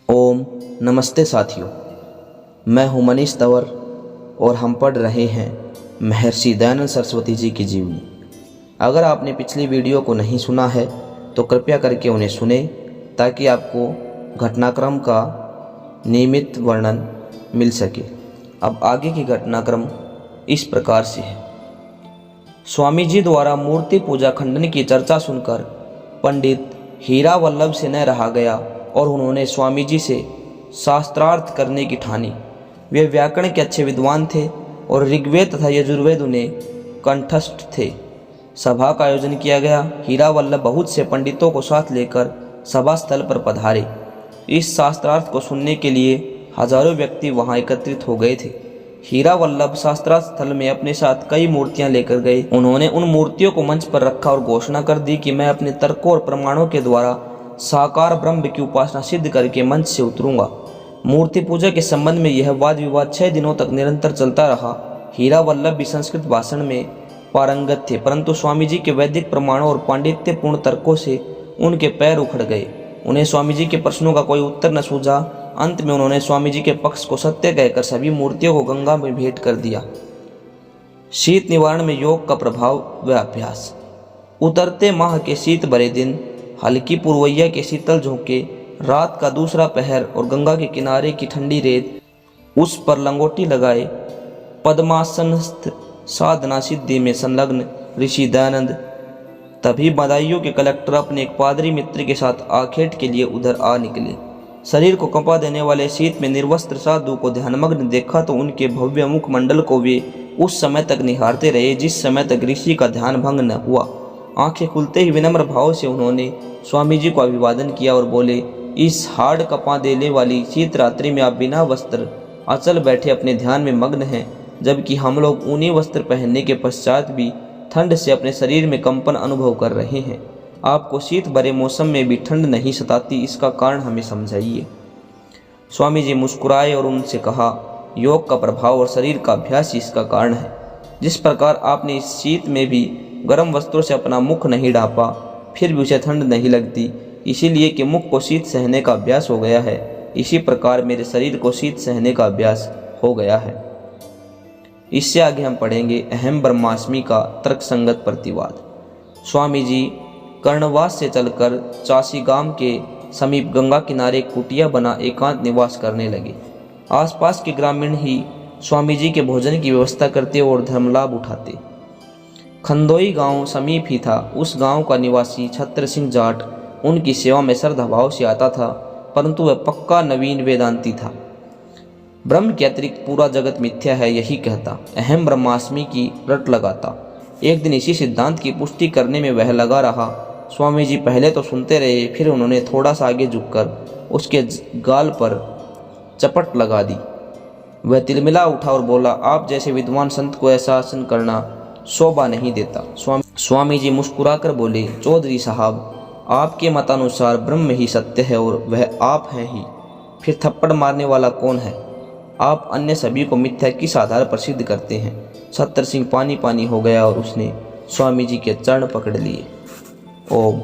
ओम नमस्ते साथियों, मैं हूं मनीष तंवर और हम पढ़ रहे हैं महर्षि दयानंद सरस्वती जी की जीवनी। अगर आपने पिछली वीडियो को नहीं सुना है तो कृपया करके उन्हें सुने ताकि आपको घटनाक्रम का नियमित वर्णन मिल सके। अब आगे की घटनाक्रम इस प्रकार से है। स्वामी जी द्वारा मूर्ति पूजा खंडन की चर्चा सुनकर पंडित हीरा वल्लभ से न रहा गया और उन्होंने स्वामी जी से शास्त्रार्थ करने की ठानी। वे व्याकरण के अच्छे विद्वान थे और ऋग्वेद तथा यजुर्वेद उन्हें कंठस्थ थे। सभा का आयोजन किया गया। हीरा वल्लभ बहुत से पंडितों को साथ लेकर सभा स्थल पर पधारे। इस शास्त्रार्थ को सुनने के लिए हजारों व्यक्ति वहां एकत्रित हो गए थे। हीरा वल्लभ शास्त्रार्थ स्थल में अपने साथ कई मूर्तियां लेकर गए। उन्होंने उन मूर्तियों को मंच पर रखा और घोषणा कर दी कि मैं अपने तर्कों और प्रमाणों के द्वारा साकार ब्रह्म की उपासना सिद्ध करके मंच से उतरूंगा। मूर्ति पूजा के संबंध में यह वाद विवाद 6 दिनों तक निरंतर चलता रहा। हीरा वल्लभ भी संस्कृत भाषण में पारंगत थे, परंतु स्वामी जी के वैदिक प्रमाणों और पांडित्यपूर्ण तर्कों से उनके पैर उखड़ गए। उन्हें स्वामी जी के प्रश्नों का कोई उत्तर न सूझा। अंत में उन्होंने स्वामी जी के पक्ष को सत्य कहकर सभी मूर्तियों को गंगा में भेंट कर दिया। शीत निवारण में योग का प्रभाव व अभ्यास। उतरते माह के शीत भरे दिन, हल्की पुरवैया के शीतल झोंके, रात का दूसरा पहर और गंगा के किनारे की ठंडी रेत, उस पर लंगोटी लगाए पद्मासनस्थ साधना सिद्धि में संलग्न ऋषि दयानंद। तभी बदायूं के कलेक्टर अपने एक पादरी मित्र के साथ आखेट के लिए उधर आ निकले। शरीर को कंपा देने वाले शीत में निर्वस्त्र साधु को ध्यानमग्न देखा तो उनके भव्य मुखमंडल को वे उस समय तक निहारते रहे जिस समय तक ऋषि का ध्यान भंग न हुआ। आंखें खुलते ही विनम्र भाव से उन्होंने स्वामी जी को अभिवादन किया और बोले, इस हाड़ कपा देने वाली शीत रात्रि में आप बिना वस्त्र अचल बैठे अपने ध्यान में मग्न हैं, जबकि हम लोग ऊनी वस्त्र पहनने के पश्चात भी ठंड से अपने शरीर में कंपन अनुभव कर रहे हैं। आपको शीत भरे मौसम में भी ठंड नहीं सताती, इसका कारण हमें समझाइए। स्वामी जी मुस्कुराए और उनसे कहा, योग का प्रभाव और शरीर का अभ्यास ही इसका कारण है। जिस प्रकार आपने इस शीत में भी गर्म वस्त्रों से अपना मुख नहीं ढांपा फिर भी उसे ठंड नहीं लगती, इसीलिए कि मुख को शीत सहने का अभ्यास हो गया है, इसी प्रकार मेरे शरीर को शीत सहने का अभ्यास हो गया है। इससे आगे हम पढ़ेंगे अहम ब्रह्मास्मि का तर्कसंगत प्रतिवाद। स्वामी जी कर्णवास से चलकर चासी गांव के समीप गंगा किनारे कुटिया बना एकांत निवास करने लगे। आसपास के ग्रामीण ही स्वामी जी के भोजन की व्यवस्था करते और धर्मलाभ उठाते। खंदोई गांव समीप ही था। उस गांव का निवासी छत्र सिंह जाट उनकी सेवा में श्रद्धाभाव से आता था, परंतु वह पक्का नवीन वेदांती था। ब्रह्म के अतिरिक्त पूरा जगत मिथ्या है यही कहता, अहम ब्रह्मास्मि की रट लगाता। एक दिन इसी सिद्धांत की पुष्टि करने में वह लगा रहा। स्वामी जी पहले तो सुनते रहे, फिर उन्होंने थोड़ा सा आगे झुककर उसके गाल पर चपट लगा दी। वह तिलमिला उठा और बोला, आप जैसे विद्वान संत को ऐसा आसन करना शोभा नहीं देता। स्वामी जी मुस्कुराकर बोले, चौधरी साहब, आपके मतानुसार ब्रह्म ही सत्य है और वह आप हैं ही, फिर थप्पड़ मारने वाला कौन है? आप अन्य सभी को मिथ्या किस आधार पर सिद्ध करते हैं? छत्र सिंह पानी पानी हो गया और उसने स्वामी जी के चरण पकड़ लिए। ओम।